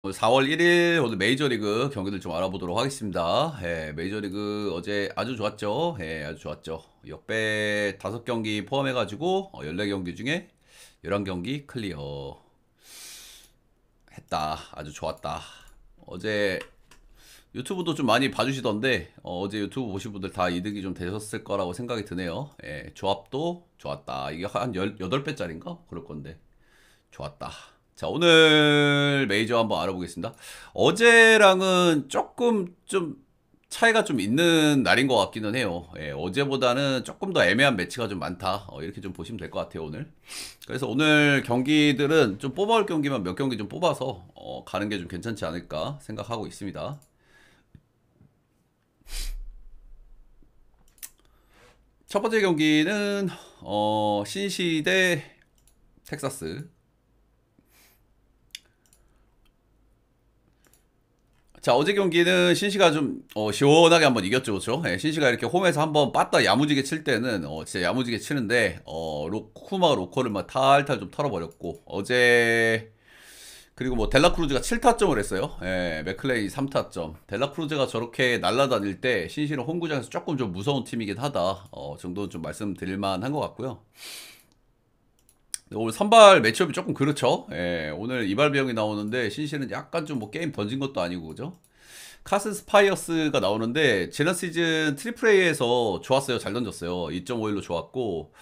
오늘 4월 1일 오늘 메이저리그 경기들 좀 알아보도록 하겠습니다. 예, 메이저리그 어제 아주 좋았죠. 예, 아주 좋았죠. 역배 5경기 포함해가지고 14경기 중에 11경기 클리어 했다. 아주 좋았다. 어제 유튜브도 좀 많이 봐주시던데 제 유튜브 보신 분들 다 이득이 좀 되셨을 거라고 생각이 드네요. 예, 조합도 좋았다. 이게 한 8배짜리인가? 그럴 건데 좋았다. 자, 오늘 메이저 한번 알아보겠습니다. 어제랑은 조금 좀 차이가 좀 있는 날인 것 같기는 해요. 예, 어제보다는 조금 더 애매한 매치가 좀 많다. 이렇게 좀 보시면 될 것 같아요, 오늘. 그래서 오늘 경기들은 좀 뽑아올 경기만 몇 경기 좀 뽑아서 가는 게 좀 괜찮지 않을까 생각하고 있습니다. 첫 번째 경기는 신시 대 텍사스. 자, 어제 경기는 신시가 좀 시원하게 한번 이겼죠, 그렇죠? 예, 신시가 이렇게 홈에서 한번 빠따 야무지게 칠 때는 진짜 야무지게 치는데 쿠마가 로커를 막 탈탈 좀 털어버렸고 어제 그리고 뭐 델라크루즈가 7타점을 했어요. 예, 맥클레이 3타점. 델라크루즈가 저렇게 날아다닐 때 신시는 홈구장에서 조금 좀 무서운 팀이긴 하다. 정도는 좀 말씀드릴 만한 것 같고요. 오늘 선발 매치업이 조금 그렇죠. 예, 오늘 이발비용이 나오는데 신시는 약간 좀 뭐 게임 던진 것도 아니고 그죠? 카슨 스파이어스가 나오는데 지난 시즌 트리플 A에서 좋았어요. 잘 던졌어요. 2.51로 좋았고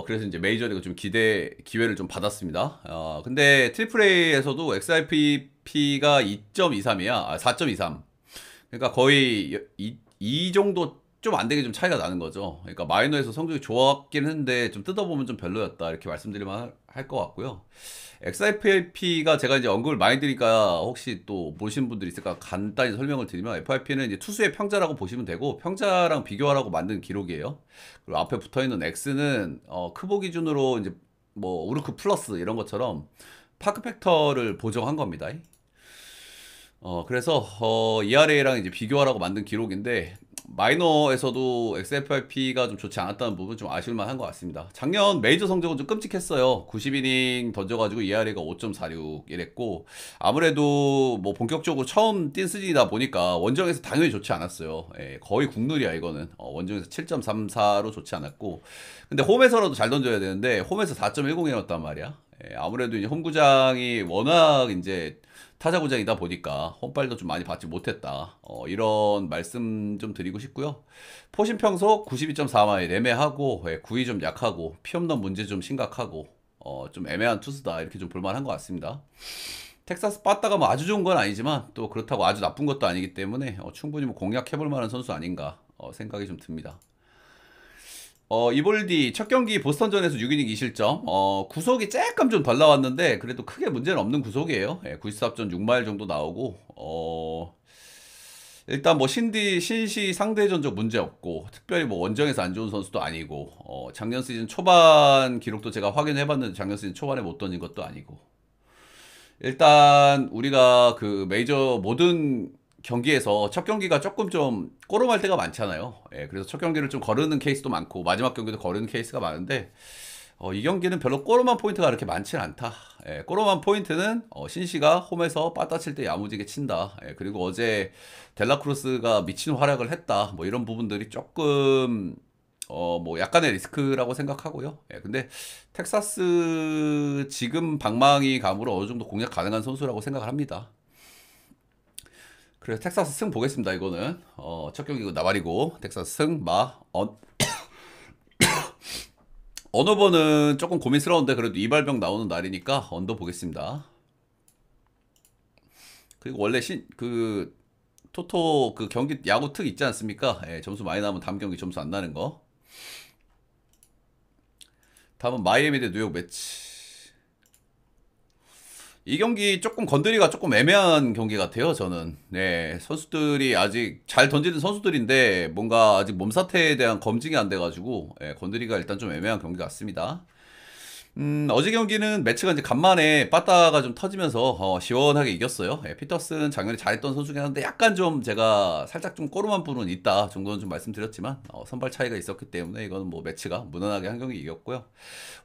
그래서 이제 메이저리그 좀 기회를 좀 받았습니다. 근데 트리플 A에서도 XRPP가 2.23이야. 4.23. 그러니까 거의 이 정도 좀 안 되게 좀 차이가 나는 거죠. 그러니까 마이너에서 성적이 좋았긴 했는데 좀 뜯어보면 좀 별로였다 이렇게 말씀드리면 할 것 같고요. XIP가 제가 이제 언급을 많이 드리니까 혹시 또 모르시는 분들이 있을까 간단히 설명을 드리면 FIP는 이제 투수의 평자라고 보시면 되고 평자랑 비교하라고 만든 기록이에요. 그리고 앞에 붙어 있는 X는 크보 기준으로 이제 뭐 우르크 플러스 이런 것처럼 파크 팩터를 보정한 겁니다. 그래서 ERA랑 이제 비교하라고 만든 기록인데 마이너에서도 XFRP가 좀 좋지 않았다는 부분 좀 아쉬울만 한 것 같습니다. 작년 메이저 성적은 좀 끔찍했어요. 90이닝 던져가지고 ERA가 5.46 이랬고 아무래도 뭐 본격적으로 처음 뛴 시즌이다 보니까 원정에서 당연히 좋지 않았어요. 예, 거의 국룰이야 이거는. 원정에서 7.34로 좋지 않았고 근데 홈에서라도 잘 던져야 되는데 홈에서 4.10이었단 말이야. 예, 아무래도 이제 홈구장이 워낙 이제 타자구장이다 보니까 홈발도 좀 많이 받지 못했다. 이런 말씀 좀 드리고 싶고요. 포심 평소 92.4마일 애매하고 구위 좀 약하고 피홈런 문제 좀 심각하고 좀 애매한 투수다 이렇게 좀 볼만한 것 같습니다. 텍사스 빠따가 뭐 아주 좋은 건 아니지만 또 그렇다고 아주 나쁜 것도 아니기 때문에 충분히 뭐 공략해볼 만한 선수 아닌가 생각이 좀 듭니다. 이볼디 첫 경기 보스턴전에서 6이닝 2실점. 구속이 조금 좀 덜 나왔는데 그래도 크게 문제는 없는 구속이에요. 94점 6마일 정도 나오고 일단 뭐 신시 상대 전적 문제 없고 특별히 뭐 원정에서 안 좋은 선수도 아니고 작년 시즌 초반 기록도 제가 확인해 봤는데 작년 시즌 초반에 못 던진 것도 아니고 일단 우리가 그 메이저 모든 경기에서 첫 경기가 조금 좀 꼬름할 때가 많잖아요. 예, 그래서 첫 경기를 좀 거르는 케이스도 많고 마지막 경기도 거르는 케이스가 많은데 이 경기는 별로 꼬름한 포인트가 그렇게 많지는 않다. 예, 꼬름한 포인트는 신시가 홈에서 빠따칠 때 야무지게 친다. 예, 그리고 어제 델라크루스가 미친 활약을 했다. 뭐 이런 부분들이 조금 뭐 약간의 리스크라고 생각하고요. 예, 근데 텍사스 지금 방망이 감으로 어느 정도 공략 가능한 선수라고 생각을 합니다. 그래서 텍사스 승 보겠습니다. 이거는 첫 경기고 나발이고 텍사스 승 언어버는 조금 고민스러운데 그래도 이발병 나오는 날이니까 언더 보겠습니다. 그리고 원래 그 토토 그 경기 야구 특 있지 않습니까? 예, 점수 많이 나면 다음 경기 점수 안 나는 거. 다음은 마이애미 대 뉴욕 매치. 이 경기 조금 건드리가 조금 애매한 경기 같아요, 저는. 네, 선수들이 아직 잘 던지는 선수들인데 뭔가 아직 몸 상태에 대한 검증이 안 돼가지고 건드리가 일단 좀 애매한 경기 같습니다. 어제 경기는 매치가 이제 간만에 빠따가 좀 터지면서 시원하게 이겼어요. 예, 피터슨 작년에 잘했던 선수긴 한데 약간 좀 제가 살짝 좀 꼬름한 부분은 있다 정도는 좀 말씀드렸지만 선발 차이가 있었기 때문에 이거는 뭐 매치가 무난하게 한 경기 이겼고요.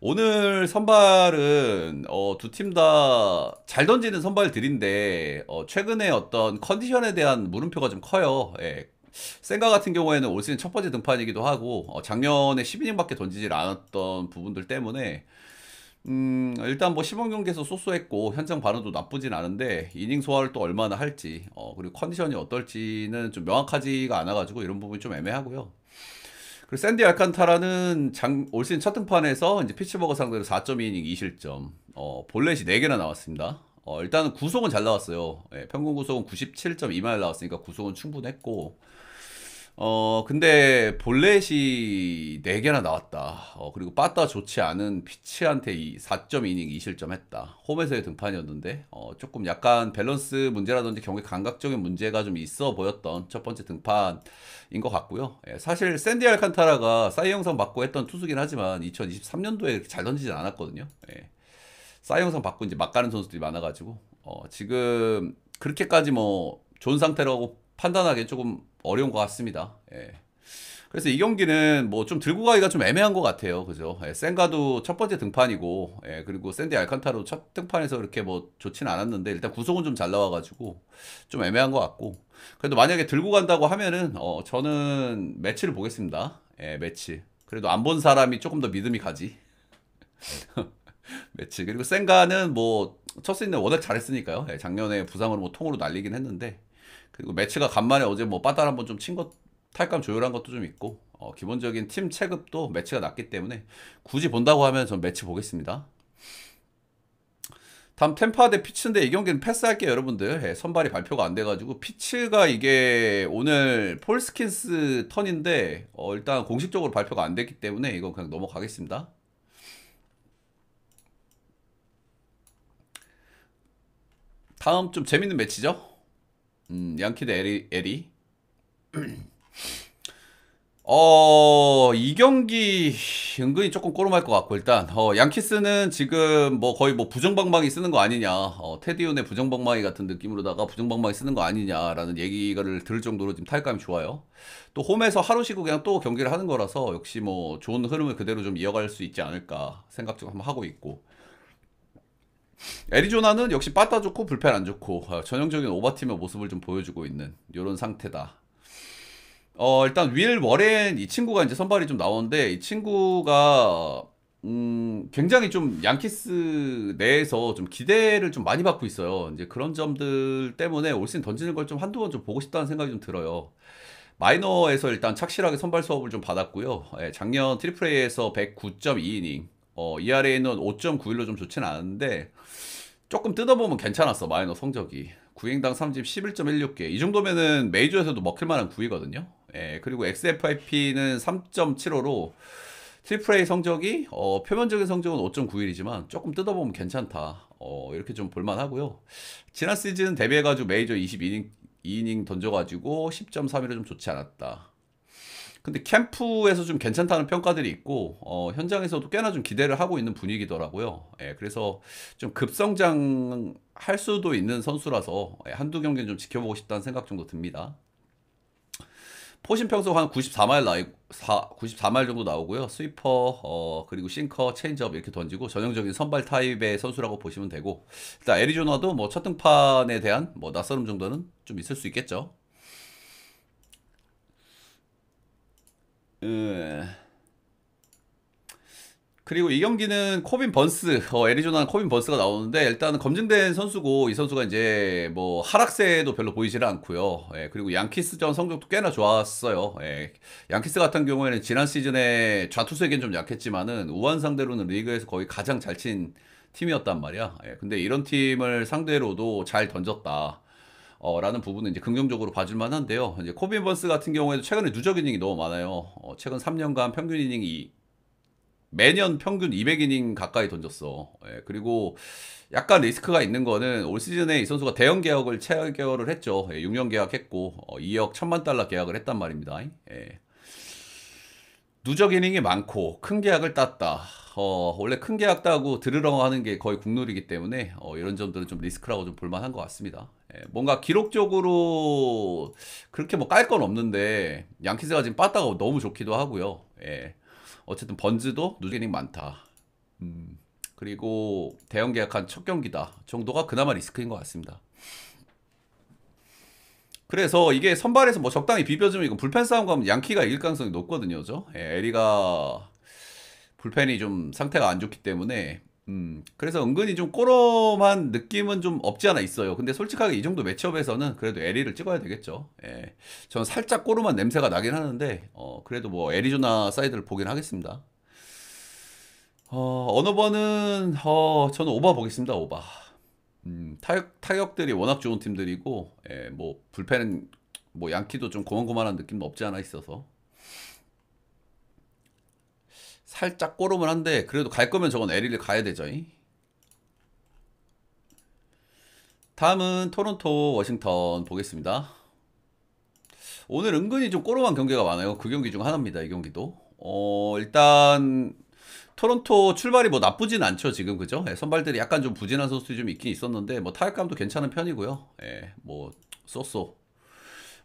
오늘 선발은 두 팀 다 잘 던지는 선발들인데 최근에 어떤 컨디션에 대한 물음표가 좀 커요. 예, 센가 같은 경우에는 올 시즌 첫 번째 등판이기도 하고 작년에 10이닝밖에 던지질 않았던 부분들 때문에 일단 뭐 시범 경기에서 쏘쏘했고 현장 반응도 나쁘진 않은데 이닝 소화를 또 얼마나 할지 그리고 컨디션이 어떨지는 좀 명확하지가 않아가지고 이런 부분이 좀 애매하고요. 그리고 샌디 알칸타라는 올 시즌 첫 등판에서 이제 피츠버그 상대로 4.2이닝 2실점 볼넷이 4개나 나왔습니다. 일단은 구속은 잘 나왔어요. 예, 평균 구속은 97.2마일 나왔으니까 구속은 충분했고 근데 볼넷이 4개나 나왔다. 그리고 빠따 좋지 않은 피치한테 4.2이닝 2실점 했다. 홈에서의 등판이었는데, 조금 약간 밸런스 문제라든지 경기 감각적인 문제가 좀 있어 보였던 첫 번째 등판인 것 같고요. 예, 사실 샌디 알칸타라가 사이 영상 받고 했던 투수긴 하지만 2023년도에 잘 던지진 않았거든요. 예. 사이 영상 받고 이제 막 가는 선수들이 많아가지고, 지금 그렇게까지 뭐 좋은 상태라고 판단하기 조금 어려운 것 같습니다. 예. 그래서 이 경기는 뭐 좀 들고 가기가 좀 애매한 것 같아요. 그죠? 예, 센가도 첫 번째 등판이고, 예, 그리고 샌디 알칸타로 첫 등판에서 그렇게 뭐 좋지는 않았는데, 일단 구속은 좀 잘 나와가지고, 좀 애매한 것 같고. 그래도 만약에 들고 간다고 하면은, 저는 매치를 보겠습니다. 예, 매치. 그래도 안 본 사람이 조금 더 믿음이 가지. 매치. 그리고 센가는 뭐, 첫 시즌에 워낙 잘했으니까요. 예, 작년에 부상으로 뭐 통으로 날리긴 했는데, 그리고 매치가 간만에 어제 뭐 빠따를 한번 좀 친 것, 탈감 조율한 것도 좀 있고, 기본적인 팀 체급도 매치가 낮기 때문에 굳이 본다고 하면 전 매치 보겠습니다. 다음 템파 대 피츠인데 이 경기는 패스할게요, 여러분들. 예, 선발이 발표가 안 돼가지고 피츠가 이게 오늘 폴스킨스 턴인데 일단 공식적으로 발표가 안 됐기 때문에 이건 그냥 넘어가겠습니다. 다음 좀 재밌는 매치죠? 양키 대 에리. 이 경기 은근히 조금 꼬름할 것 같고 일단 양키스는 지금 뭐 거의 뭐 부정방망이 쓰는 거 아니냐 테디온의 부정방망이 같은 느낌으로다가 부정방망이 쓰는 거 아니냐라는 얘기를 들을 정도로 지금 타격감이 좋아요. 또 홈에서 하루 쉬고 그냥 또 경기를 하는 거라서 역시 뭐 좋은 흐름을 그대로 좀 이어갈 수 있지 않을까 생각 좀 한번 하고 있고 애리조나는 역시 빠따 좋고 불펜 안 좋고 전형적인 오버팀의 모습을 좀 보여주고 있는 이런 상태다. 일단 윌 워렌 이 친구가 이제 선발이 좀 나오는데 이 친구가 굉장히 좀 양키스 내에서 좀 기대를 좀 많이 받고 있어요. 이제 그런 점들 때문에 올 시즌 던지는 걸 좀 한두 번 좀 보고 싶다는 생각이 좀 들어요. 마이너에서 일단 착실하게 선발 수업을 좀 받았고요. 예, 작년 트리플 A에서 109.2이닝, ERA는 5.91로 좀 좋지는 않은데 조금 뜯어보면 괜찮았어. 마이너 성적이 9인당 3집 11.16개 이 정도면은 메이저에서도 먹힐만한 구위거든요. 예, 그리고 XFIP는 3.75로 트리플 A 성적이 표면적인 성적은 5.91이지만 조금 뜯어보면 괜찮다. 이렇게 좀 볼만하고요. 지난 시즌 데뷔해가지고 메이저 22이닝 던져가지고 10.31로 좀 좋지 않았다. 근데 캠프에서 좀 괜찮다는 평가들이 있고 현장에서도 꽤나 좀 기대를 하고 있는 분위기더라고요. 예, 그래서 좀 급성장 할 수도 있는 선수라서 한두 경기는 좀 지켜보고 싶다는 생각 정도 듭니다. 포신 평소 한 94마일 정도 나오고요. 스위퍼 그리고 싱커, 체인지업 이렇게 던지고 전형적인 선발 타입의 선수라고 보시면 되고 일단 애리조나도 뭐 첫 등판에 대한 뭐 낯설음 정도는 좀 있을 수 있겠죠. 그리고 이 경기는 코빈 번스, 애리조나는 코빈 번스가 나오는데 일단은 검증된 선수고 이 선수가 이제 뭐 하락세도 별로 보이지는 않고요. 예, 그리고 양키스전 성적도 꽤나 좋았어요. 예, 양키스 같은 경우에는 지난 시즌에 좌투수에겐 좀 약했지만은 우한 상대로는 리그에서 거의 가장 잘 친 팀이었단 말이야. 예, 근데 이런 팀을 상대로도 잘 던졌다. 라는 부분은 이제 긍정적으로 봐줄 만한데요. 이제 코빈 번스 같은 경우에도 최근에 누적 이닝이 너무 많아요. 최근 3년간 평균 이닝이 매년 평균 200이닝 가까이 던졌어. 예, 그리고 약간 리스크가 있는 거는 올 시즌에 이 선수가 대형 계약을 체결을 했죠. 예, 6년 계약했고 2억 1천만 달러 계약을 했단 말입니다. 예. 누적 이닝이 많고 큰 계약을 땄다. 원래 큰 계약 따고 들으러 하는 게 거의 국룰이기 때문에 이런 점들은 좀 리스크라고 좀 볼만한 것 같습니다. 예, 뭔가 기록적으로 그렇게 뭐 깔 건 없는데 양키스가 지금 빠따가 너무 좋기도 하고요. 예, 어쨌든 번즈도 누제닝 많다. 그리고 대형 계약한 첫 경기다 정도가 그나마 리스크인 것 같습니다. 그래서 이게 선발에서 뭐 적당히 비벼주면 이거 불펜 싸움 가면 양키가 이길 가능성이 높거든요. 저 예, 에리가 불펜이 좀 상태가 안 좋기 때문에 그래서 은근히 좀 꼬롬한 느낌은 좀 없지 않아 있어요. 근데 솔직하게 이 정도 매치업에서는 그래도 에리를 찍어야 되겠죠. 예. 저는 살짝 꼬롬한 냄새가 나긴 하는데 그래도 뭐 애리조나 사이드를 보긴 하겠습니다. 어느 번은 저는 오바 보겠습니다. 오바. 타격들이 워낙 좋은 팀들이고 예, 뭐 불펜은 뭐 양키도 좀 고만고만한 느낌도 없지 않아 있어서 살짝 꼬름을 한데 그래도 갈 거면 저건 에리를 가야 되죠. 다음은 토론토 워싱턴 보겠습니다. 오늘 은근히 좀 꼬름한 경기가 많아요. 그 경기 중 하나입니다. 이 경기도 일단 토론토 출발이 뭐 나쁘진 않죠. 지금 그죠? 예, 선발들이 약간 좀 부진한 선수들이 좀 있긴 있었는데 뭐 타격감도 괜찮은 편이고요. 예, 뭐 쏘쏘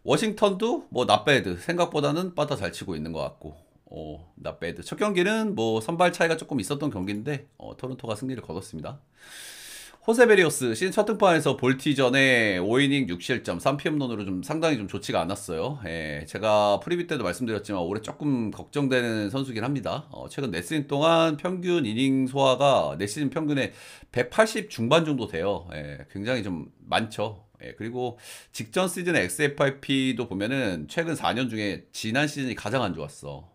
워싱턴도 뭐 낫배드 생각보다는 빠따 잘 치고 있는 것 같고 낫배드 첫 경기는 뭐 선발 차이가 조금 있었던 경기인데 토론토가 승리를 거뒀습니다. 호세베리오스 시즌 첫 등판에서 볼티전에 5이닝 6실점 3피홈런으로 좀 상당히 좀 좋지가 않았어요. 예, 제가 프리뷰 때도 말씀드렸지만 올해 조금 걱정되는 선수긴 합니다. 최근 4시즌 동안 평균 이닝 소화가 4시즌 평균에 180 중반 정도 돼요. 예, 굉장히 좀 많죠. 예, 그리고 직전 시즌의 XFIP도 보면은 최근 4년 중에 지난 시즌이 가장 안 좋았어.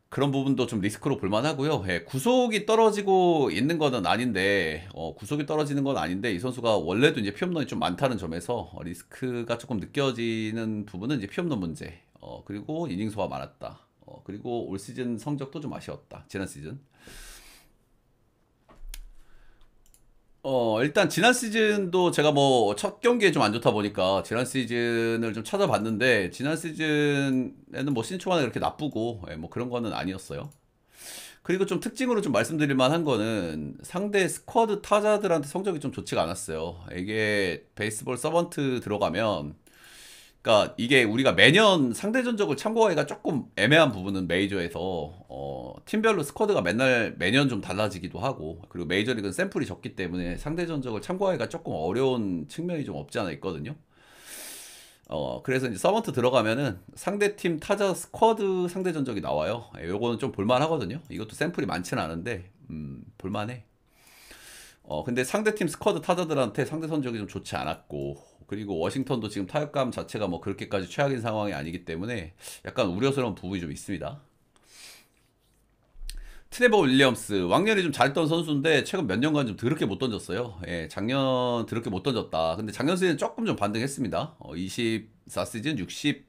그런 부분도 좀 리스크로 볼만하고요. 예, 구속이 떨어지고 있는 거는 아닌데, 구속이 떨어지는 건 아닌데 이 선수가 원래도 이제 피홈런이 좀 많다는 점에서 리스크가 조금 느껴지는 부분은 이제 피홈런 문제. 그리고 이닝 수가 많았다. 그리고 올 시즌 성적도 좀 아쉬웠다. 지난 시즌. 일단 지난 시즌도 제가 뭐 첫 경기에 좀 안 좋다 보니까 지난 시즌을 좀 찾아봤는데 지난 시즌에는 뭐 시즌 초반에 그렇게 나쁘고 뭐 그런 거는 아니었어요. 그리고 좀 특징으로 좀 말씀드릴 만한 거는 상대 스쿼드 타자들한테 성적이 좀 좋지가 않았어요. 이게 베이스볼 서번트 들어가면 그러니까 이게 우리가 매년 상대 전적을 참고하기가 조금 애매한 부분은 메이저에서 팀별로 스쿼드가 맨날 매년 좀 달라지기도 하고 그리고 메이저리그는 샘플이 적기 때문에 상대 전적을 참고하기가 조금 어려운 측면이 좀 없지 않아 있거든요. 그래서 이제 서번트 들어가면은 상대팀 타자 스쿼드 상대 전적이 나와요. 요거는 좀 볼만하거든요. 이것도 샘플이 많지는 않은데 볼만해. 근데 상대팀 스쿼드 타자들한테 상대 선적이 좀 좋지 않았고 그리고 워싱턴도 지금 타격감 자체가 뭐 그렇게까지 최악인 상황이 아니기 때문에 약간 우려스러운 부분이 좀 있습니다. 트레버 윌리엄스 왕년에 좀 잘했던 선수인데 최근 몇 년간 좀 더럽게 못 던졌어요. 예, 작년 더럽게 못 던졌다. 근데 작년 시즌 조금 좀 반등했습니다. 24시즌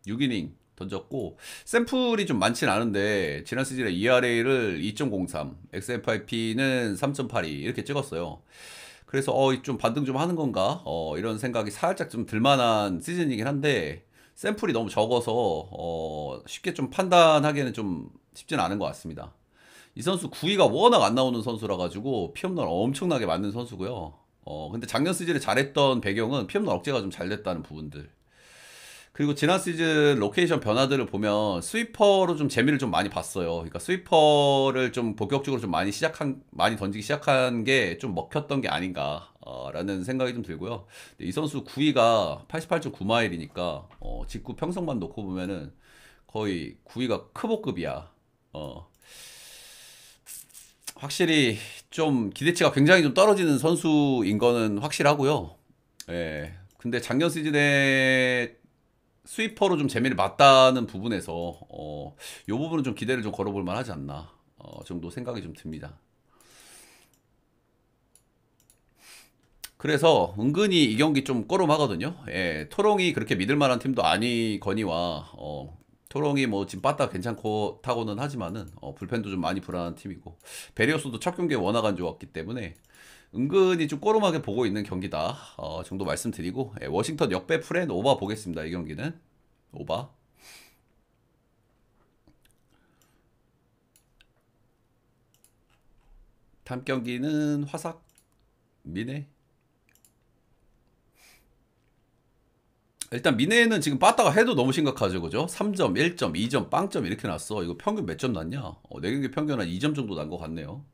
66이닝 던졌고 샘플이 좀 많진 않은데 지난 시즌에 ERA를 2.03, XFIP는 3.82 이렇게 찍었어요. 그래서 좀 반등 좀 하는 건가? 이런 생각이 살짝 좀 들만한 시즌이긴 한데 샘플이 너무 적어서 쉽게 좀 판단하기에는 좀 쉽지는 않은 것 같습니다. 이 선수 구위가 워낙 안 나오는 선수라 가지고 피홈런 엄청나게 맞는 선수고요. 근데 작년 시즌에 잘했던 배경은 피홈런 억제가 좀 잘 됐다는 부분들. 그리고 지난 시즌 로케이션 변화들을 보면 스위퍼로 좀 재미를 좀 많이 봤어요. 그러니까 스위퍼를 좀 본격적으로 좀 많이 던지기 시작한 게 좀 먹혔던 게 아닌가, 라는 생각이 좀 들고요. 이 선수 구위가 88.9마일이니까, 직구 평성만 놓고 보면은 거의 구위가 크보급이야. 확실히 좀 기대치가 굉장히 좀 떨어지는 선수인 거는 확실하고요. 예. 근데 작년 시즌에 스위퍼로 좀 재미를 봤다는 부분에서 요 부분은 좀 기대를 좀 걸어볼 만하지 않나 정도 생각이 좀 듭니다. 그래서 은근히 이 경기 좀 꼬름하거든요. 예, 토롱이 그렇게 믿을 만한 팀도 아니거니와 토롱이 뭐 지금 빠따 괜찮고 타고는 하지만은 불펜도 좀 많이 불안한 팀이고 베리오스도 첫 경기에 워낙 안 좋았기 때문에 은근히 좀 꼬름하게 보고 있는 경기다 정도 말씀드리고 워싱턴 역배 프렌 오바 보겠습니다. 이 경기는 오바. 다음 경기는 화삭 미네. 일단 미네는 지금 빠따가 해도 너무 심각하죠, 그죠? 3점, 1점, 2점, 빵점 이렇게 났어. 이거 평균 몇 점 났냐? 4경기 평균 한 2점 정도 난 것 같네요.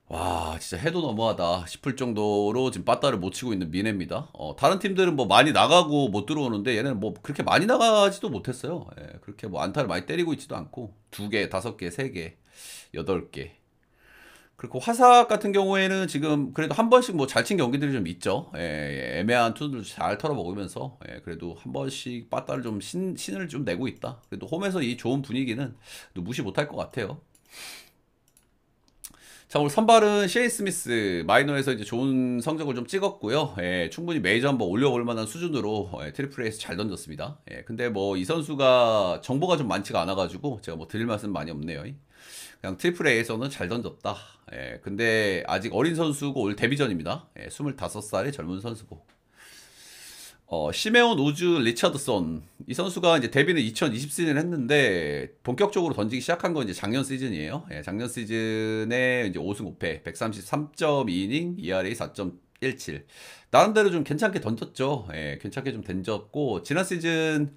와, 진짜 해도 너무하다 싶을 정도로 지금 빠따를 못 치고 있는 미네입니다. 다른 팀들은 뭐 많이 나가고 못 들어오는데 얘는 뭐 그렇게 많이 나가지도 못했어요. 예, 그렇게 뭐 안타를 많이 때리고 있지도 않고 2개, 5개, 3개, 8개. 그리고 화삭 같은 경우에는 지금 그래도 한 번씩 뭐 잘 친 경기들이 좀 있죠. 예, 애매한 투수들 잘 털어먹으면서 그래도 한 번씩 빠따를 좀 신을 좀 내고 있다. 그래도 홈에서 이 좋은 분위기는 무시 못할 것 같아요. 자, 오늘 선발은 셰인 스미스 마이너에서 이제 좋은 성적을 좀 찍었고요. 충분히 메이저 한번 올려볼 만한 수준으로 트리플 A에서 잘 던졌습니다. 근데 뭐 이 선수가 정보가 좀 많지가 않아가지고 제가 뭐 드릴 말씀 많이 없네요. 그냥 트리플 A에서는 잘 던졌다. 근데 아직 어린 선수고 올 데뷔전입니다. 25살의 젊은 선수고. 시메온 우즈 리처드son 이 선수가 이제 데뷔는 2020 시즌 했는데 본격적으로 던지기 시작한 건 이제 작년 시즌이에요. 작년 시즌에 이제 5승 5패 133.2이닝 ERA 4.17 나름대로 좀 괜찮게 던졌죠. 괜찮게 좀 던졌고 지난 시즌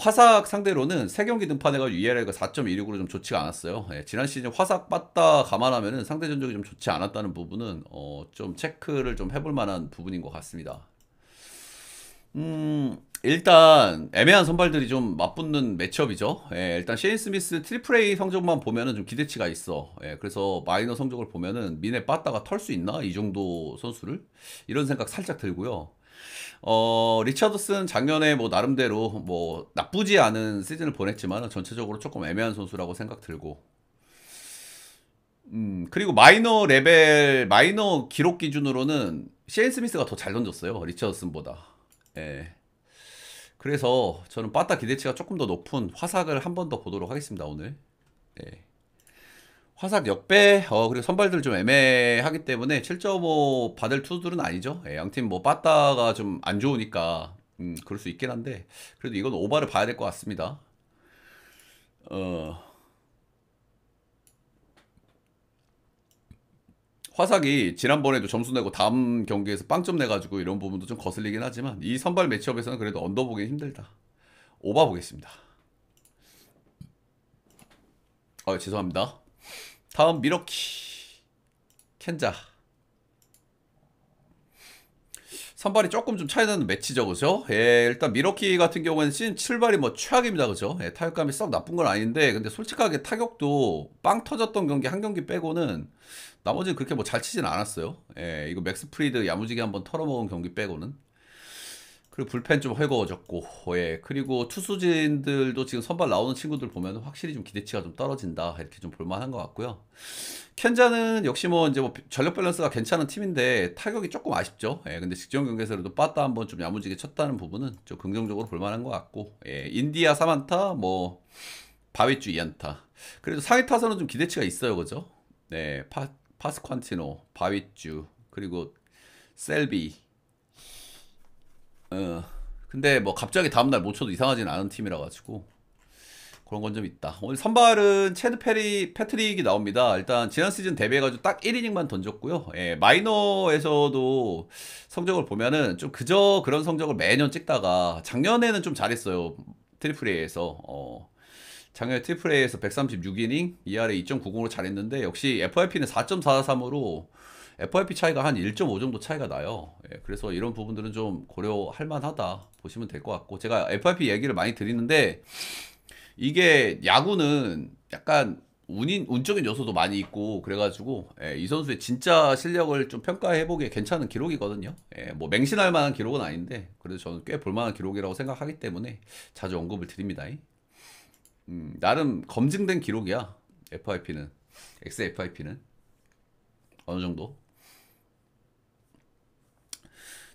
화삭 상대로는 3경기 등판해가지고 ERA가 4.16으로 좀 좋지가 않았어요. 지난 시즌 화삭 빠따 감안하면은 상대 전적이 좀 좋지 않았다는 부분은 좀 체크를 좀 해볼 만한 부분인 것 같습니다. 일단 애매한 선발들이 좀 맞붙는 매치업이죠. 일단 셰인 스미스 트리플 A 성적만 보면은 좀 기대치가 있어. 그래서 마이너 성적을 보면은 미네 빠따가 털 수 있나? 이 정도 선수를? 이런 생각 살짝 들고요. 리처드슨 작년에 뭐 나름대로 뭐 나쁘지 않은 시즌을 보냈지만 전체적으로 조금 애매한 선수라고 생각 들고. 그리고 마이너 레벨, 마이너 기록 기준으로는 셰인 스미스가 더 잘 던졌어요. 리처드슨보다. 예. 그래서 저는 빠따 기대치가 조금 더 높은 화삭을 한 번 더 보도록 하겠습니다, 오늘. 예. 화삭 역배, 그리고 선발들 좀 애매하기 때문에 7.5 받을 투수들은 아니죠. 양팀 뭐 빠따가 좀 안 좋으니까, 그럴 수 있긴 한데, 그래도 이건 오바를 봐야 될 것 같습니다. 화삭이 지난번에도 점수 내고 다음 경기에서 빵점 내가지고 이런 부분도 좀 거슬리긴 하지만 이 선발 매치업에서는 그래도 언더 보기 힘들다. 오바 보겠습니다. 죄송합니다. 다음 미러키 켄자 선발이 조금 좀 차이 나는 매치죠, 그죠? 일단 미러키 같은 경우에는 시즌 출발이 뭐 최악입니다, 그죠? 타격감이 썩 나쁜 건 아닌데 근데 솔직하게 타격도 빵 터졌던 경기 한 경기 빼고는 나머지는 그렇게 뭐 잘 치진 않았어요. 이거 맥스 프리드 야무지게 한번 털어먹은 경기 빼고는. 그리고 불펜 좀 헐거워졌고, 그리고 투수진들도 지금 선발 나오는 친구들 보면 확실히 좀 기대치가 좀 떨어진다. 이렇게 좀 볼만한 것 같고요. 켄자는 역시 뭐 이제 뭐 전력 밸런스가 괜찮은 팀인데 타격이 조금 아쉽죠. 근데 직전 경기에서도 빠따 한번 좀 야무지게 쳤다는 부분은 좀 긍정적으로 볼만한 것 같고, 인디아 3안타, 뭐 바위주 2안타. 그래도 상위 타선은 좀 기대치가 있어요, 그죠? 파스ኳ티노, 바위주, 그리고 셀비. 근데 뭐 갑자기 다음날 못 쳐도 이상하진 않은 팀이라 가지고 그런 건 좀 있다. 오늘 선발은 체드 패트릭이 나옵니다. 일단 지난 시즌 데뷔해가지고 딱 1이닝만 던졌고요. 마이너에서도 성적을 보면은 좀 그저 그런 성적을 매년 찍다가 작년에는 좀 잘했어요. 트리플 A에서. 작년에 트리플 A에서 136이닝, ERA 2.90으로 잘했는데 역시 FIP는 4.43으로 FIP 차이가 한 1.5 정도 차이가 나요. 그래서 이런 부분들은 좀 고려할 만하다 보시면 될 것 같고 제가 FIP 얘기를 많이 드리는데 이게 야구는 약간 운적인 요소도 많이 있고 그래가지고 이 선수의 진짜 실력을 좀 평가해보기에 괜찮은 기록이거든요. 뭐 맹신할 만한 기록은 아닌데 그래도 저는 꽤 볼만한 기록이라고 생각하기 때문에 자주 언급을 드립니다. 나름 검증된 기록이야. FIP는 XFIP는 어느 정도.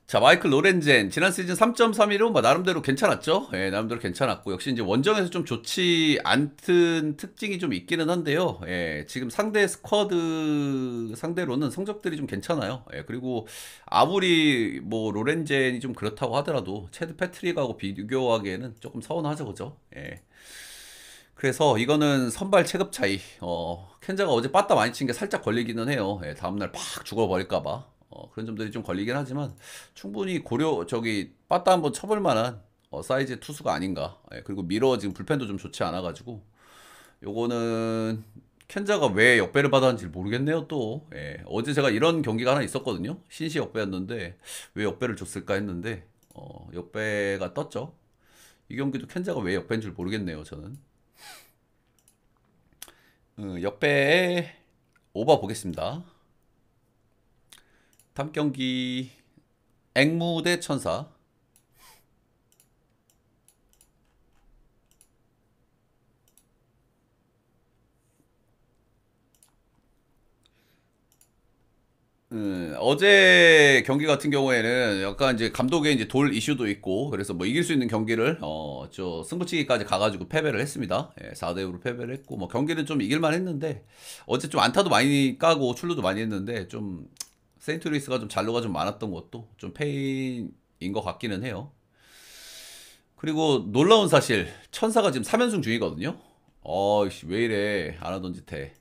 자, 마이클 로렌젠 지난 시즌 3.31은 뭐 나름대로 괜찮았죠. 나름대로 괜찮았고 역시 이제 원정에서 좀 좋지 않던 특징이 좀 있기는 한데요. 지금 상대 스쿼드 상대로는 성적들이 좀 괜찮아요. 그리고 아무리 뭐 로렌젠이 좀 그렇다고 하더라도 체드 패트릭하고 비교하기에는 조금 서운하죠, 그죠? 그래서 이거는 선발 체급 차이. 켄자가 어제 빠따 많이 친 게 살짝 걸리기는 해요. 예, 다음날 팍 죽어버릴까봐. 그런 점들이 좀 걸리긴 하지만 충분히 빠따 한번 쳐볼 만한 사이즈의 투수가 아닌가. 예, 그리고 미러 지금 불펜도 좀 좋지 않아가지고 요거는 켄자가 왜 역배를 받았는지 모르겠네요 또. 예, 어제 제가 이런 경기가 하나 있었거든요. 신시 역배였는데 왜 역배를 줬을까 했는데 역배가 떴죠. 이 경기도 켄자가 왜 역배인 줄 모르겠네요 저는. 역배에 오버 보겠습니다. 다음 경기 앵무 대 천사. 어제 경기 같은 경우에는 약간 이제 감독의 이제 돌 이슈도 있고 그래서 뭐 이길 수 있는 경기를 저 승부치기까지 가가지고 패배를 했습니다. 예, 4대 5로 패배를 했고 뭐 경기는 좀 이길만 했는데 어제 좀 안타도 많이 까고 출루도 많이 했는데 좀 세인트루이스가 좀 잔루가 좀 많았던 것도 좀 페인인 것 같기는 해요. 그리고 놀라운 사실 천사가 지금 3연승 중이거든요. 왜 이래 안 하던 짓 해.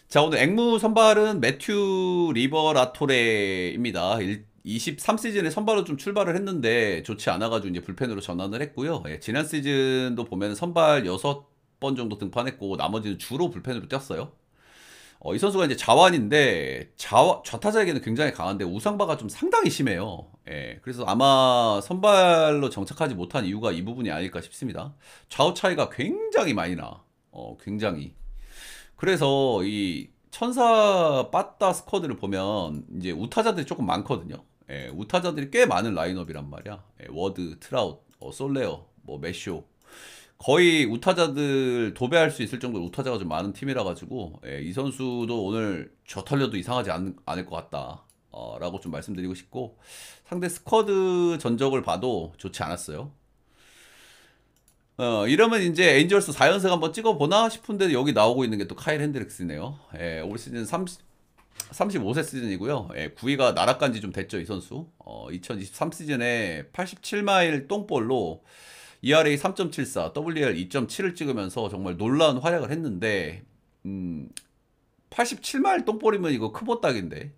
자, 오늘 앵무 선발은 매튜 리버라토레입니다. 23시즌에 선발로 좀 출발을 했는데 좋지 않아가지고 이제 불펜으로 전환을 했고요. 예, 지난 시즌도 보면 선발 6번 정도 등판했고 나머지는 주로 불펜으로 뛰었어요. 이 선수가 이제 자완인데 좌타자에게는 굉장히 강한데 우상바가 좀 상당히 심해요. 예, 그래서 아마 선발로 정착하지 못한 이유가 이 부분이 아닐까 싶습니다. 좌우 차이가 굉장히 많이 나. 굉장히. 그래서 이 천사 빠따 스쿼드를 보면 이제 우타자들이 조금 많거든요. 예, 우타자들이 꽤 많은 라인업이란 말이야. 예, 워드, 트라웃, 솔레어, 뭐 메쇼. 거의 우타자들 도배할 수 있을 정도로 우타자가 좀 많은 팀이라 가지고 예, 이 선수도 오늘 저 털려도 이상하지 않을 것 같다. 라고 좀 말씀드리고 싶고 상대 스쿼드 전적을 봐도 좋지 않았어요. 이러면 이제 에인절스 4연승 한번 찍어보나 싶은데 여기 나오고 있는 게 또 카일 핸드릭스네요. 예, 올 시즌 35세 시즌이고요. 예, 9위가 나락간 지 좀 됐죠, 이 선수. 2023 시즌에 87마일 똥볼로 ERA 3.74, WR 2.7을 찍으면서 정말 놀라운 활약을 했는데, 87마일 똥볼이면 이거 크보딱인데,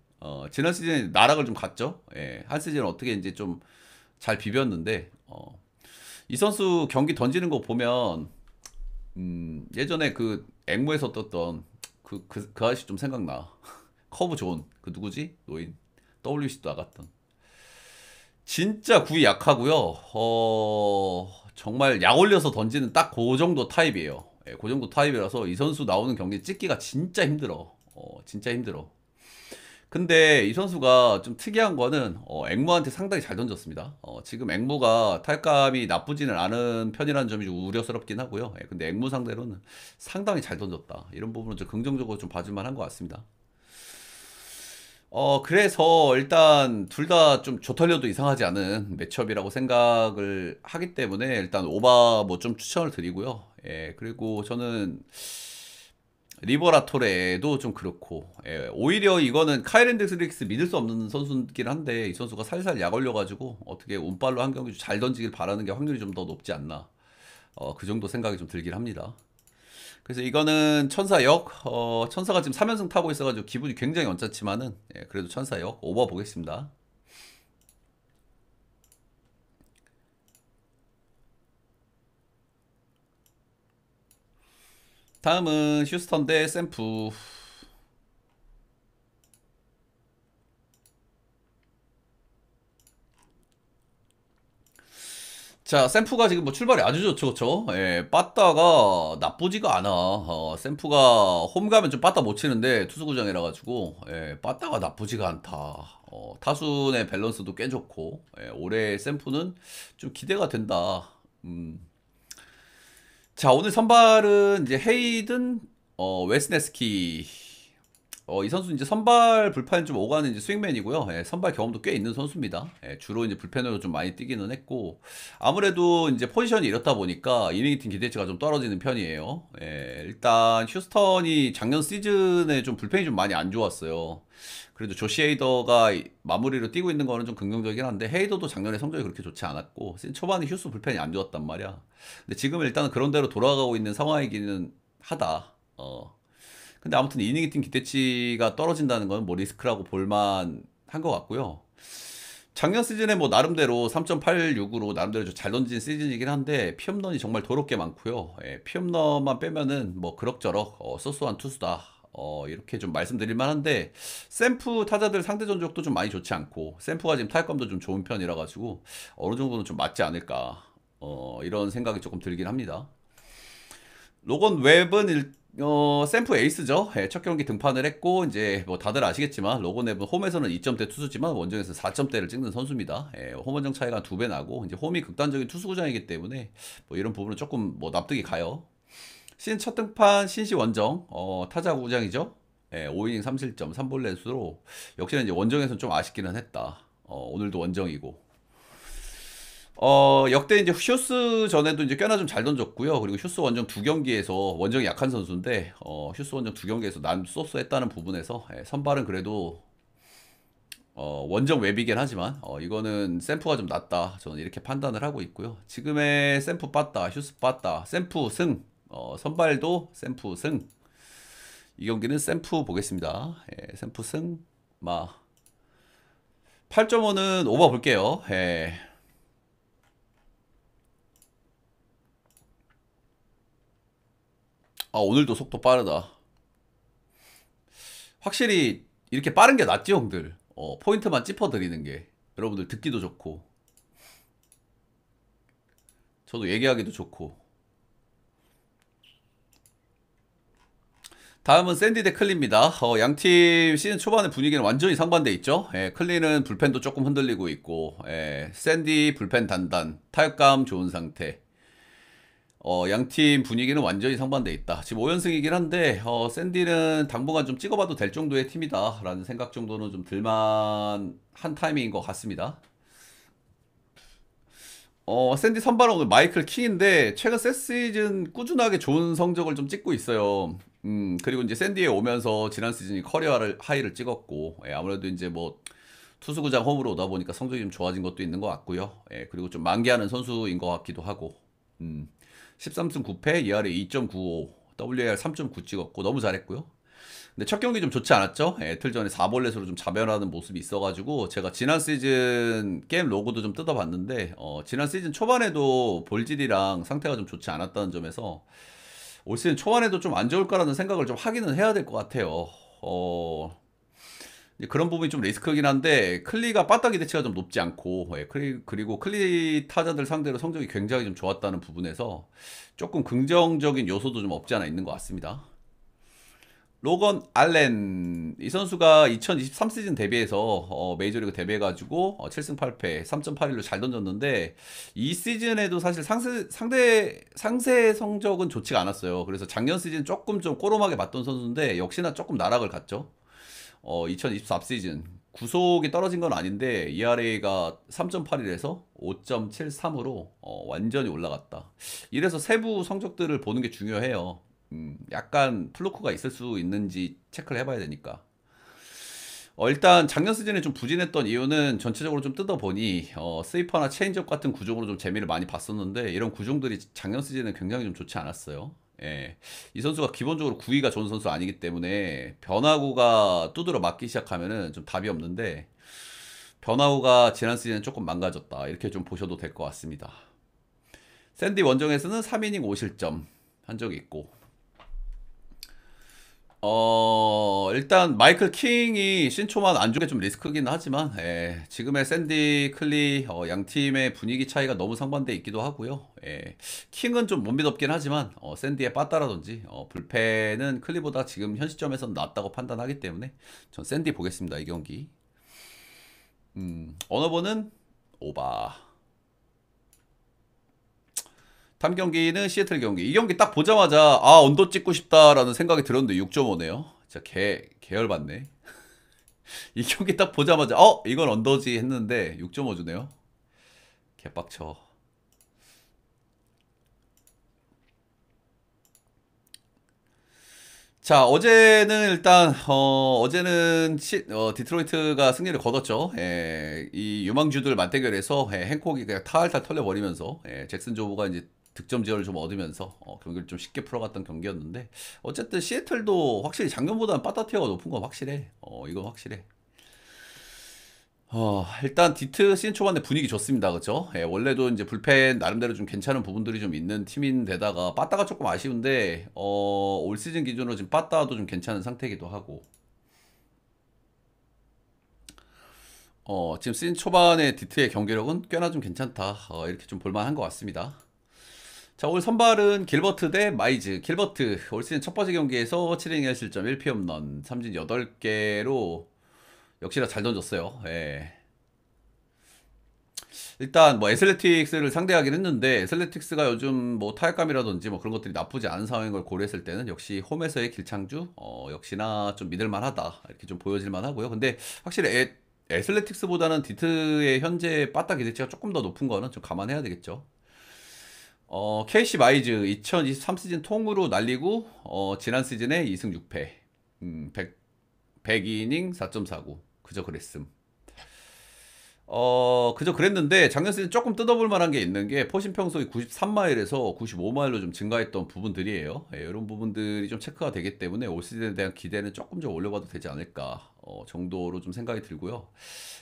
지난 시즌에 나락을 좀 갔죠. 예, 한 시즌 어떻게 이제 좀 잘 비볐는데, 이 선수 경기 던지는 거 보면 예전에 그 앵무에서 떴던 그 아저씨 좀 생각나. 커브 좋은 그 누구지? 노인 WC도 나갔던. 진짜 구위 약하고요. 정말 약 올려서 던지는 딱 그 정도 타입이에요. 예, 그 정도 타입이라서 이 선수 나오는 경기 찍기가 진짜 힘들어. 진짜 힘들어. 근데 이 선수가 좀 특이한 거는 앵무한테 상당히 잘 던졌습니다. 지금 앵무가 탈감이 나쁘지는 않은 편이라는 점이 좀 우려스럽긴 하고요. 예, 근데 앵무 상대로는 상당히 잘 던졌다. 이런 부분은 좀 긍정적으로 좀 봐줄만 한 것 같습니다. 그래서 일단 둘 다 좀 조털려도 이상하지 않은 매치업이라고 생각을 하기 때문에 일단 오바 뭐 좀 추천을 드리고요. 예, 그리고 저는 리버라토레도 좀 그렇고 오히려 이거는 카이렌드스릭스 믿을 수 없는 선수긴 한데 이 선수가 살살 약 올려가지고 어떻게 운빨로 한 경기 잘 던지길 바라는 게 확률이 좀 더 높지 않나 그 정도 생각이 좀 들긴 합니다. 그래서 이거는 천사역 천사가 지금 3연승 타고 있어가지고 기분이 굉장히 언짢지만은 그래도 천사역 오버 보겠습니다. 다음은 휴스턴 대 샘프. 자, 샘프가 지금 뭐 출발이 아주 좋죠, 그쵸? 예, 빠따가 나쁘지가 않아. 샘프가 홈 가면 좀 빠따 못 치는데 투수구장이라 가지고 빠따가 나쁘지가 않다. 타순의 밸런스도 꽤 좋고 올해 샘프는 좀 기대가 된다. 자, 오늘 선발은 이제 헤이든 웨스네스키 이 선수 이제 선발 불펜 좀 오가는 이제 스윙맨이고요. 예, 선발 경험도 꽤 있는 선수입니다. 예, 주로 이제 불펜으로 좀 많이 뛰기는 했고, 아무래도 이제 포지션이 이렇다 보니까 이닝 팀 기대치가 좀 떨어지는 편이에요. 예, 일단 휴스턴이 작년 시즌에 좀 불펜이 좀 많이 안 좋았어요. 그래도 조시 헤이더가 마무리로 뛰고 있는 거는 좀 긍정적이긴 한데, 헤이더도 작년에 성적이 그렇게 좋지 않았고 시즌 초반에 휴스 불펜이 안 좋았단 말이야. 근데 지금은 일단은 그런 대로 돌아가고 있는 상황이기는 하다. 근데 아무튼 이닝 팀 기대치가 떨어진다는 건 뭐 리스크라고 볼만 한 것 같고요. 작년 시즌에 뭐 나름대로 3.86으로 나름대로 좀 잘 던진 시즌이긴 한데 피홈런이 정말 더럽게 많고요. 예, 피홈런만 빼면은 뭐 그럭저럭 소소한 투수다. 이렇게 좀 말씀드릴 만한데 샘프 타자들 상대 전적도 좀 많이 좋지 않고 샘프가 지금 타격감도 좀 좋은 편이라 가지고 어느 정도는 좀 맞지 않을까. 이런 생각이 조금 들긴 합니다. 로건 웹은 샘프 에이스죠. 예, 첫 경기 등판을 했고 이제 뭐 다들 아시겠지만 로건 웹은 홈에서는 2점대 투수지만 원정에서 4점대를 찍는 선수입니다. 예, 홈 원정 차이가 2배 나고 이제 홈이 극단적인 투수구장이기 때문에 뭐 이런 부분은 조금 뭐 납득이 가요. 시즌 첫 등판 신시 원정 타자 구장이죠. 예, 5이닝 3실점 3볼넷으로 역시나 이제 원정에서는 좀 아쉽기는 했다. 오늘도 원정이고 역대 이제 휴스 전에도 이제 꽤나 좀 잘 던졌고요. 그리고 휴스 원정 두 경기에서 원정이 약한 선수인데, 휴스 원정 두 경기에서 난 쏘쏘했다는 부분에서, 선발은 그래도, 원정 웹이긴 하지만, 이거는 샘프가 좀 낫다. 저는 이렇게 판단을 하고 있고요. 지금의 샘프 빠따, 휴스 빠따, 샘프 승, 선발도 샘프 승. 이 경기는 샘프 보겠습니다. 샘프 승, 8.5는 오버 볼게요. 오늘도 속도 빠르다. 확실히 이렇게 빠른 게 낫지, 형들. 포인트만 짚어드리는 게. 여러분들 듣기도 좋고. 저도 얘기하기도 좋고. 다음은 샌디 대 클리입니다. 양팀 시즌 초반의 분위기는 완전히 상반돼 있죠. 클리는 불펜도 조금 흔들리고 있고, 샌디 불펜 단단, 타격감 좋은 상태. 양팀 분위기는 완전히 상반돼 있다. 지금 5연승이긴 한데 샌디는 당분간 좀 찍어봐도 될 정도의 팀이다 라는 생각 정도는 좀 들만한 타이밍인 것 같습니다. 샌디 선발은 오늘 마이클 킹인데 최근 새 시즌 꾸준하게 좋은 성적을 좀 찍고 있어요. 그리고 이제 샌디에 오면서 지난 시즌이 커리어 하이를 찍었고, 아무래도 이제 뭐 투수구장 홈으로 오다 보니까 성적이 좀 좋아진 것도 있는 것 같고요. 그리고 좀 만개하는 선수인 것 같기도 하고. 13승 9패, ERA 2.95, WAR 3.9 찍었고 너무 잘했고요. 근데 첫 경기 좀 좋지 않았죠? 이틀 전에 4볼넷으로 좀 자멸하는 모습이 있어가지고 제가 지난 시즌 게임 로고도 좀 뜯어봤는데 지난 시즌 초반에도 볼질이랑 상태가 좀 좋지 않았다는 점에서 올 시즌 초반에도 좀 안 좋을 거라는 생각을 좀 하기는 해야 될 것 같아요. 그런 부분이 좀 리스크이긴 한데 클리가 빠따 기대치가 좀 높지 않고 그리고 클리 타자들 상대로 성적이 굉장히 좀 좋았다는 부분에서 조금 긍정적인 요소도 좀 없지 않아 있는 것 같습니다. 로건 알렌 이 선수가 2023 시즌 데뷔해서 메이저리그 데뷔해가지고 7승 8패 3.81로 잘 던졌는데 이 시즌에도 사실 상세 성적은 좋지가 않았어요. 그래서 작년 시즌 조금 좀 꼬롬하게 봤던 선수인데 역시나 조금 나락을 갔죠. 2024 시즌 구속이 떨어진 건 아닌데 ERA가 3.81에서 5.73으로 완전히 올라갔다. 이래서 세부 성적들을 보는 게 중요해요. 약간 플루크가 있을 수 있는지 체크를 해봐야 되니까. 일단 작년 시즌에 좀 부진했던 이유는 전체적으로 좀 뜯어보니 스위퍼나 체인지업 같은 구종으로 좀 재미를 많이 봤었는데 이런 구종들이 작년 시즌에 굉장히 좀 좋지 않았어요. 이 선수가 기본적으로 구위가 좋은 선수 아니기 때문에 변화구가 두드러 맞기 시작하면은 좀 답이 없는데 변화구가 지난 시즌에 조금 망가졌다 이렇게 좀 보셔도 될 것 같습니다. 샌디 원정에서는 3이닝 5실점 한 적이 있고 일단 마이클 킹이 신초만 안 좋게 좀 리스크긴 하지만 지금의 샌디 클리 양 팀의 분위기 차이가 너무 상반돼 있기도 하고요. 킹은 좀 못 믿었긴 하지만 샌디의 빠따라든지 불펜은 클리보다 지금 현 시점에서는 낫다고 판단하기 때문에 전 샌디 보겠습니다. 이 경기. 어너버는 오바. 다음 경기는 시애틀 경기. 이 경기 딱 보자마자 언더 찍고 싶다라는 생각이 들었는데 6.5네요. 진짜 계열받네. 이 경기 딱 보자마자 이건 언더지 했는데 6.5 주네요. 개빡쳐. 자, 어제는 일단 어제는 디트로이트가 승리를 거뒀죠. 이 유망주들 맞대결에서 행콕이 그냥 탈탈 털려버리면서 잭슨 조브가 이제 득점 지원을 좀 얻으면서 경기를 좀 쉽게 풀어갔던 경기였는데, 어쨌든 시애틀도 확실히 작년보다는 빠따티어가 높은 건 확실해. 이건 확실해. 일단 디트 시즌 초반에 분위기 좋습니다. 그쵸? 원래도 이제 불펜 나름대로 좀 괜찮은 부분들이 좀 있는 팀인데다가 빠따가 조금 아쉬운데, 올 시즌 기준으로 지금 빠따도 좀 괜찮은 상태이기도 하고, 지금 시즌 초반에 디트의 경기력은 꽤나 좀 괜찮다. 이렇게 좀 볼만한 것 같습니다. 자, 오늘 선발은 길버트 대 마이즈. 길버트 올 시즌 첫 번째 경기에서 7이닝 1실점 1피홈런 삼진 8개로 역시나 잘 던졌어요. 일단 뭐 애슬레틱스를 상대하긴 했는데, 애슬레틱스가 요즘 뭐 타격감이라든지 뭐 그런 것들이 나쁘지 않은 상황인 걸 고려했을 때는 역시 홈에서의 길창주 역시나 좀 믿을만하다 이렇게 좀 보여질만 하고요. 근데 확실히 애슬레틱스보다는 디트의 현재 빠따 기대치가 조금 더 높은 거는 좀 감안해야 되겠죠. KC 마이즈 2023 시즌 통으로 날리고 지난 시즌에 2승 6패 100이닝 4.49 그저 그랬음. 그저 그랬는데 작년 시즌 조금 뜯어볼 만한 게 있는 게 포심 평속이 93마일에서 95마일로 좀 증가했던 부분들이에요. 이런 부분들이 좀 체크가 되기 때문에 올 시즌에 대한 기대는 조금 좀 올려봐도 되지 않을까 정도로 좀 생각이 들고요.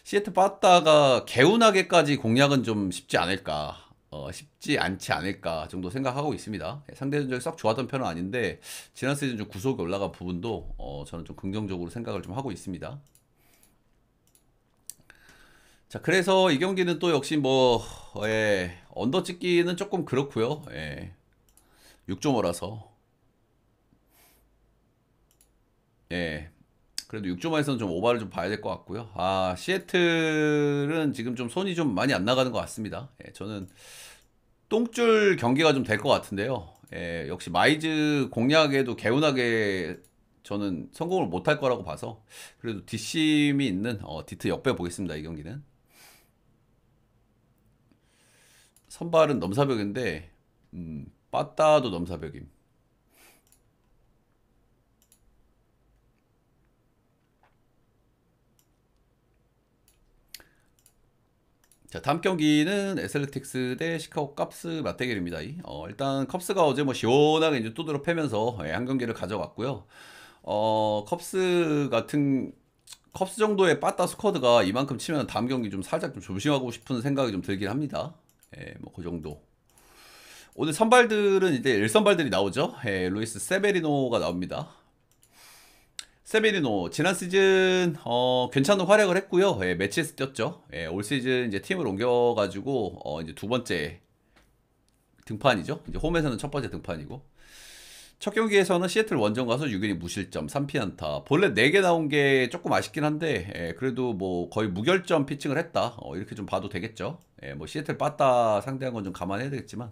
시애틀 빠따가 개운하게까지 공략은 좀 쉽지 않을까, 쉽지 않지 않을까 정도 생각하고 있습니다. 상대 전적이 썩 좋았던 편은 아닌데 지난 시즌 좀 구속이 올라간 부분도 저는 좀 긍정적으로 생각을 좀 하고 있습니다. 자, 그래서 이 경기는 또 역시 뭐 언더 찍기는 조금 그렇고요. 6.5라서 그래도 6.5에서는 좀 오바를 좀 봐야 될 것 같고요. 시애틀은 지금 좀 손이 좀 많이 안 나가는 것 같습니다. 저는 똥줄 경기가 좀 될 것 같은데요. 역시 마이즈 공략에도 개운하게 저는 성공을 못할 거라고 봐서 그래도 뒷심이 있는 디트 역배 보겠습니다. 이 경기는. 선발은 넘사벽인데 빠따도 넘사벽임. 자, 다음 경기는 애슬레틱스 대 시카고 컵스 맞대결입니다. 일단 컵스가 어제 뭐 시원하게 이제 두드러 패면서 한 경기를 가져갔고요. 컵스 정도의 빠따 스쿼드가 이만큼 치면 다음 경기 좀 살짝 좀 조심하고 싶은 생각이 좀 들긴 합니다. 뭐 그 정도. 오늘 선발들은 이제 1선발들이 나오죠. 루이스 세베리노가 나옵니다. 세베리노 지난 시즌 괜찮은 활약을 했고요. 매치에서 뛰었죠. 올 시즌 이제 팀을 옮겨가지고 이제 두 번째 등판이죠. 이제 홈에서는 첫 번째 등판이고, 첫 경기에서는 시애틀 원정 가서 6이닝 무실점 3피안타 볼넷 4개 나온 게 조금 아쉽긴 한데, 그래도 뭐 거의 무결점 피칭을 했다 이렇게 좀 봐도 되겠죠. 뭐 시애틀 빠따 상대한 건 좀 감안해야 되겠지만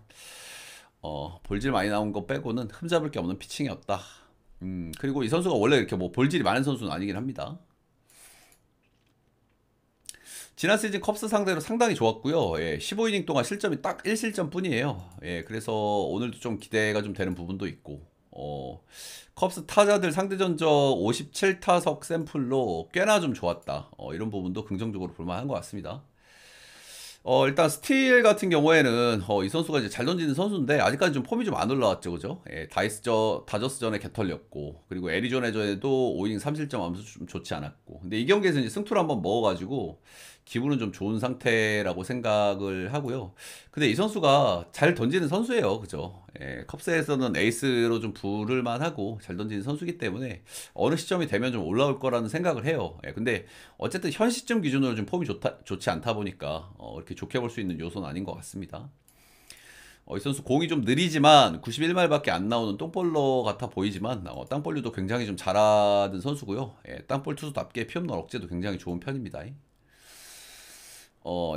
볼질 많이 나온 거 빼고는 흠잡을 게 없는 피칭이었다. 그리고 이 선수가 원래 이렇게 뭐 볼질이 많은 선수는 아니긴 합니다. 지난 시즌 컵스 상대로 상당히 좋았고요. 15이닝 동안 실점이 딱 1실점 뿐이에요. 그래서 오늘도 좀 기대가 좀 되는 부분도 있고, 컵스 타자들 상대 전적 57타석 샘플로 꽤나 좀 좋았다. 이런 부분도 긍정적으로 볼만한 것 같습니다. 일단 스틸 같은 경우에는 이 선수가 이제 잘 던지는 선수인데 아직까지 좀 폼이 좀 안 올라왔죠, 그죠? 다저스전에 개털렸고, 그리고 애리조나전에도 5이닝 3실점 하면서 좀 좋지 않았고, 근데 이 경기에서 이제 승투를 한번 먹어가지고 기분은 좀 좋은 상태라고 생각을 하고요. 근데 이 선수가 잘 던지는 선수예요, 그죠? 컵스에서는 에이스로 좀 부를만 하고 잘 던지는 선수이기 때문에 어느 시점이 되면 좀 올라올 거라는 생각을 해요. 근데 어쨌든 현 시점 기준으로 좀 폼이 좋지 않다 보니까 이렇게 좋게 볼 수 있는 요소는 아닌 것 같습니다. 이 선수 공이 좀 느리지만 91마일밖에 안 나오는 똥볼러 같아 보이지만 땅볼류도 굉장히 좀 잘하는 선수고요. 땅볼 투수답게 피홈런 억제도 굉장히 좋은 편입니다.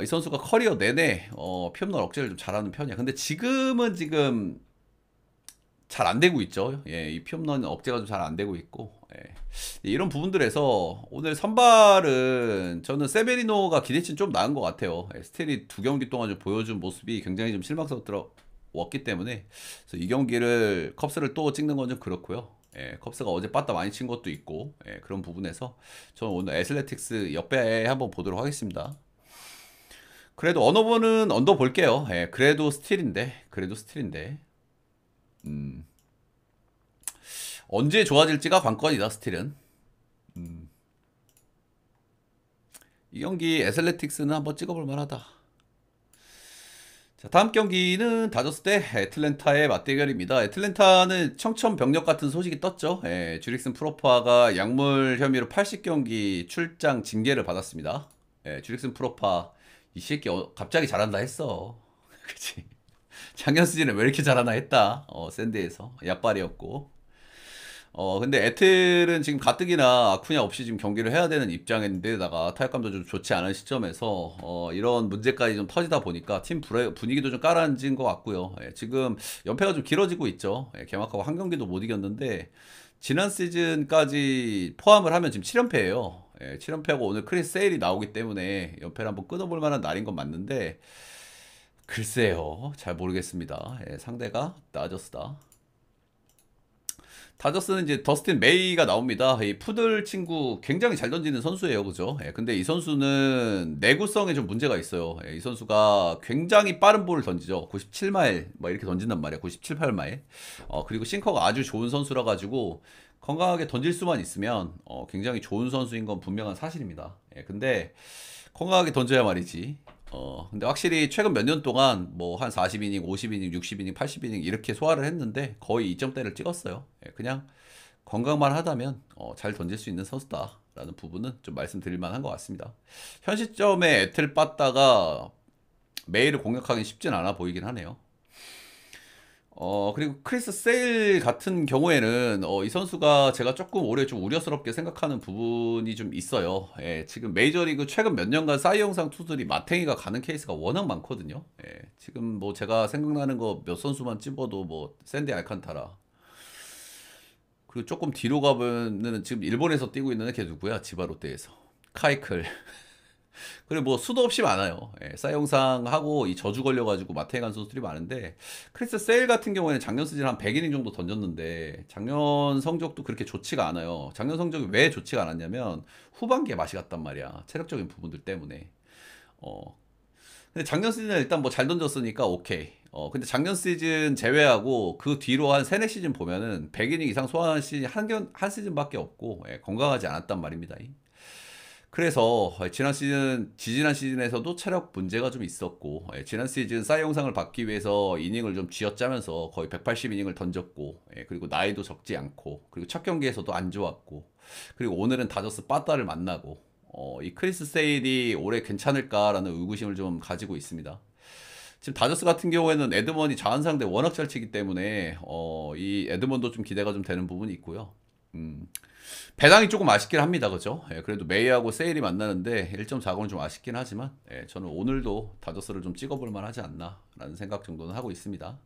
이 선수가 커리어 내내 피홈런 억제를 좀 잘하는 편이야. 근데 지금 잘 안 되고 있죠. 예, 이 피홈런 억제가 좀 잘 안 되고 있고, 예. 이런 부분들에서 오늘 선발은 저는 세베리노가 기대치는 좀 나은 것 같아요. 예, 스틸이 2경기 동안 좀 보여준 모습이 굉장히 좀 실망스럽웠기 때문에 그래서 이 경기를 컵스를 또 찍는 건 좀 그렇고요. 예, 컵스가 어제 빠따 많이 친 것도 있고, 예, 그런 부분에서 저는 오늘 애슬레틱스 역배 한번 보도록 하겠습니다. 그래도 언어버는 언더 볼게요. 예, 그래도 스틸인데 언제 좋아질지가 관건이다, 스틸은. 이 경기 애슬레틱스는 한번 찍어볼 만하다. 자, 다음 경기는 다저스 대 애틀랜타의 맞대결입니다. 애틀랜타는 청천벽력 같은 소식이 떴죠. 예, 주릭슨 프로파가 약물 혐의로 80경기 출장 징계를 받았습니다. 예, 주릭슨 프로파 이 새끼 갑자기 잘한다 했어. 그치? 작년 시즌에 왜 이렇게 잘하나 했다. 샌드에서 약발이었고. 근데 애틀은 지금 가뜩이나 아쿠냐 없이 지금 경기를 해야 되는 입장인데다가 타격감도 좀 좋지 않은 시점에서 이런 문제까지 좀 터지다 보니까 팀 분위기도 좀 깔아앉은 것 같고요. 예, 지금 연패가 좀 길어지고 있죠. 예, 개막하고 한 경기도 못 이겼는데 지난 시즌까지 포함을 하면 지금 7연패예요. 예, 7연패하고 오늘 크리스 세일이 나오기 때문에 연패를 한번 끊어볼 만한 날인 건 맞는데 글쎄요. 잘 모르겠습니다. 예, 상대가 다저스다. 다저스는 이제 더스틴 메이가 나옵니다. 이 푸들 친구 굉장히 잘 던지는 선수예요. 그죠? 예, 근데 이 선수는 내구성에 좀 문제가 있어요. 예, 이 선수가 굉장히 빠른 볼을 던지죠. 97마일 뭐 이렇게 던진단 말이야. 97, 8마일. 그리고 싱커가 아주 좋은 선수라 가지고 건강하게 던질 수만 있으면 굉장히 좋은 선수인 건 분명한 사실입니다. 예, 근데 건강하게 던져야 말이지. 근데 확실히 최근 몇 년 동안 뭐 한 40이닝, 50이닝, 60이닝, 80이닝 이렇게 소화를 했는데 거의 2점대를 찍었어요. 예, 그냥 건강만 하다면 잘 던질 수 있는 선수다라는 부분은 좀 말씀드릴 만한 것 같습니다. 현 시점에 애틀 빠따가 메이를 공략하기 쉽진 않아 보이긴 하네요. 그리고 크리스 세일 같은 경우에는 이 선수가 제가 조금 올해 좀 우려스럽게 생각하는 부분이 좀 있어요. 예, 지금 메이저리그 최근 몇 년간 사이 영상 투수들이 마탱이가 가는 케이스가 워낙 많거든요. 예, 지금 뭐 제가 생각나는 거 몇 선수만 찝어도 뭐 샌디 알칸타라, 그리고 조금 뒤로 가면은 지금 일본에서 뛰고 있는 걔 누구야? 지바 롯데에서 카이클. 그리고 뭐 수도 없이 많아요. 예, 사이영상 하고 이 저주 걸려가지고 마태에 간 선수들이 많은데 크리스 세일 같은 경우에는 작년 시즌 한 100이닝 정도 던졌는데 작년 성적도 그렇게 좋지가 않아요. 작년 성적이 왜 좋지가 않았냐면 후반기에 맛이 갔단 말이야. 체력적인 부분들 때문에. 어, 근데 작년 시즌에 일단 뭐 잘 던졌으니까 오케이. 근데 작년 시즌 제외하고 그 뒤로 한 3, 4시즌 보면은 100이닝 이상 소화한 시즌 한 시즌밖에 없고 예, 건강하지 않았단 말입니다. 그래서 지지난 시즌에서도 체력 문제가 좀 있었고 지난 시즌 사이 영상을 받기 위해서 이닝을 좀 쥐어짜면서 거의 180이닝을 던졌고 그리고 나이도 적지 않고 그리고 첫 경기에서도 안 좋았고 그리고 오늘은 다저스 빠따를 만나고 이 크리스 세일이 올해 괜찮을까라는 의구심을 좀 가지고 있습니다. 지금 다저스 같은 경우에는 에드먼이 자원상대 워낙 잘 치기 때문에 이 에드먼도 좀 기대가 좀 되는 부분이 있고요. 배당이 조금 아쉽긴 합니다. 그죠? 예, 그래도 메이하고 세일이 만나는데 1.4건 좀 아쉽긴 하지만 저는 오늘도 다저스를 좀 찍어볼 만하지 않나 라는 생각 정도는 하고 있습니다.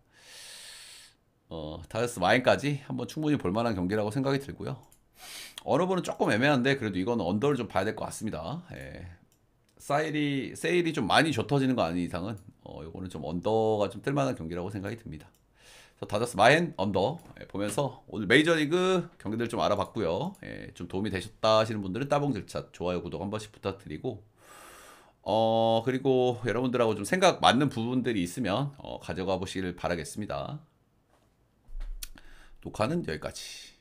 다저스 마인까지 한번 충분히 볼만한 경기라고 생각이 들고요. 어느번은 조금 애매한데 그래도 이건 언더를 좀 봐야 될 것 같습니다. 세일이 좀 많이 좁혀지는 거 아닌 이상은 이거는 좀 언더가 좀 뜰만한 경기라고 생각이 듭니다. 다저스 마인 언더 보면서 오늘 메이저리그 경기들 좀 알아봤고요. 좀 도움이 되셨다 하시는 분들은 따봉 절차, 좋아요, 구독 한 번씩 부탁드리고 그리고 여러분들하고 좀 생각 맞는 부분들이 있으면 가져가 보시길 바라겠습니다. 녹화는 여기까지.